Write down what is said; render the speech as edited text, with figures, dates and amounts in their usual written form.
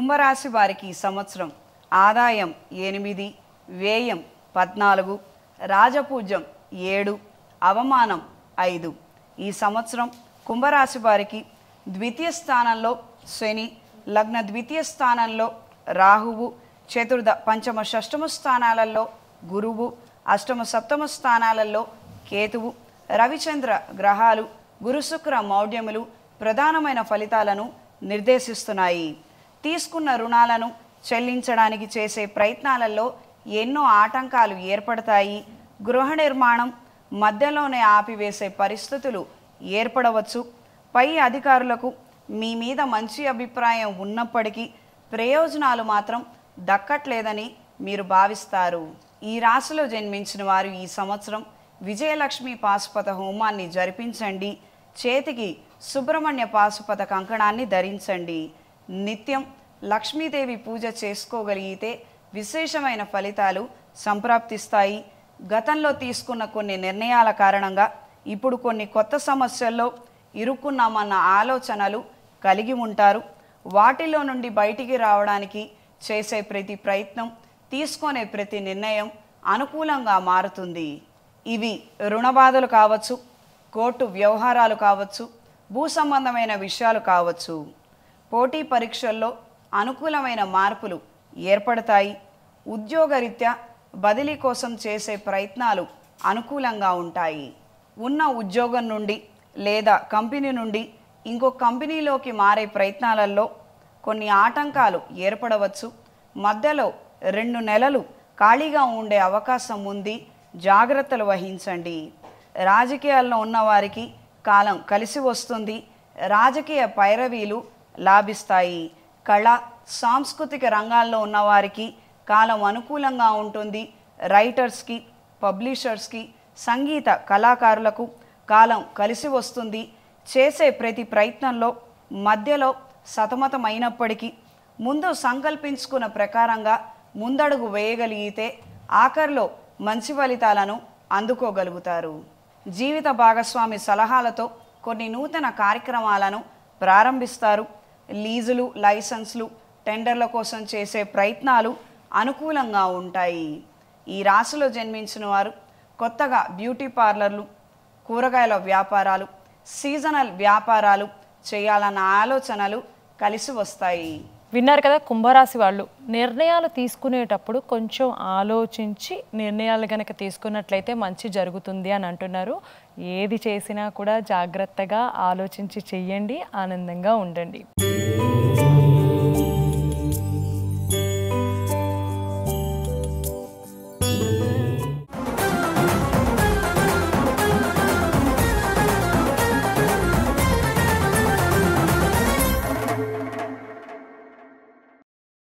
కుంభరాశి వారికి ఈ సంవత్సరం ఆదాయం 8, వ్యయం 14, రాజపూజ్యం 7, అవమానం 5. ఈ సంవత్సరం కుంభరాశి వారికి ద్వితీయ స్థానంలో శని, లగ్న ద్వితీయ స్థానంలో రాహువు, చతుర్థ పంచమ షష్టమ స్థానాలలో గురువు, అష్టమ సప్తమ స్థానాలలో కేతువు, రవిచంద్ర గ్రహాలు గురు శుక్ర మౌఢ్యములు ప్రధానమైన ఫలితాలను నిర్దేశిస్తున్నాయి. తీసుకున్న రుణాలను చెల్లించడానికి చేసే ప్రయత్నాలలో ఎన్నో ఆటంకాలు ఏర్పడతాయి. గృహ నిర్మాణం మధ్యలోనే ఆపివేసే పరిస్థితులు ఏర్పడవచ్చు. పై అధికారులకు మీ మీద మంచి అభిప్రాయం ఉన్నప్పటికీ ప్రయోజనాలు మాత్రం దక్కట్లేదని మీరు భావిస్తారు. ఈ రాశిలో జన్మించిన వారు ఈ సంవత్సరం విజయలక్ష్మి పాశుపత హోమాన్ని జరిపించండి. చేతికి సుబ్రహ్మణ్య పాశుపత కంకణాన్ని ధరించండి. నిత్యం లక్ష్మీదేవి పూజ చేసుకోగలిగితే విశేషమైన ఫలితాలు సంప్రాప్తిస్తాయి. గతంలో తీసుకున్న కొన్ని నిర్ణయాల కారణంగా ఇప్పుడు కొన్ని కొత్త సమస్యల్లో ఇరుక్కున్నామన్న ఆలోచనలు కలిగి ఉంటారు. వాటిలో నుండి బయటికి రావడానికి చేసే ప్రతి ప్రయత్నం, తీసుకునే ప్రతి నిర్ణయం అనుకూలంగా మారుతుంది. ఇవి రుణ బాధలు కావచ్చు, కోర్టు వ్యవహారాలు కావచ్చు, భూ సంబంధమైన విషయాలు కావచ్చు. పోటీ పరీక్షల్లో అనుకూలమైన మార్పులు ఏర్పడతాయి. ఉద్యోగరీత్యా బదిలీ కోసం చేసే ప్రయత్నాలు అనుకూలంగా ఉంటాయి. ఉన్న ఉద్యోగం నుండి లేదా కంపెనీ నుండి ఇంకో కంపెనీలోకి మారే ప్రయత్నాలలో కొన్ని ఆటంకాలు ఏర్పడవచ్చు. మధ్యలో 2 నెలలు ఖాళీగా ఉండే అవకాశం ఉంది. జాగ్రత్తలు వహించండి. రాజకీయాల్లో ఉన్నవారికి కాలం కలిసి వస్తుంది. రాజకీయ పైరవీలు లాభిస్తాయి. కళ సాంస్కృతిక రంగాల్లో ఉన్నవారికి కాలం అనుకూలంగా ఉంటుంది. రైటర్స్కి, పబ్లిషర్స్కి, సంగీత కళాకారులకు కాలం కలిసి వస్తుంది. చేసే ప్రతి ప్రయత్నంలో మధ్యలో సతమతమైనప్పటికీ ముందు సంకల్పించుకున్న ప్రకారంగా ముందడుగు వేయగలిగితే ఆఖరిలో మంచి ఫలితాలను అందుకోగలుగుతారు. జీవిత భాగస్వామి సలహాలతో కొన్ని నూతన కార్యక్రమాలను ప్రారంభిస్తారు. లీజులు, లైసెన్స్లు, టెండర్ల కోసం చేసే ప్రయత్నాలు అనుకూలంగా ఉంటాయి. ఈ రాశిలో జన్మించిన వారు కొత్తగా బ్యూటీ పార్లర్లు, కూరగాయల వ్యాపారాలు, సీజనల్ వ్యాపారాలు చేయాలన్న ఆలోచనలు కలిసి వస్తాయి. విన్నారు కదా, కుంభరాశి వాళ్ళు నిర్ణయాలు తీసుకునేటప్పుడు కొంచెం ఆలోచించి నిర్ణయాలు కనుక తీసుకున్నట్లయితే మంచి జరుగుతుంది అని అంటున్నారు. ఏది చేసినా కూడా జాగ్రత్తగా ఆలోచించి చెయ్యండి, ఆనందంగా ఉండండి.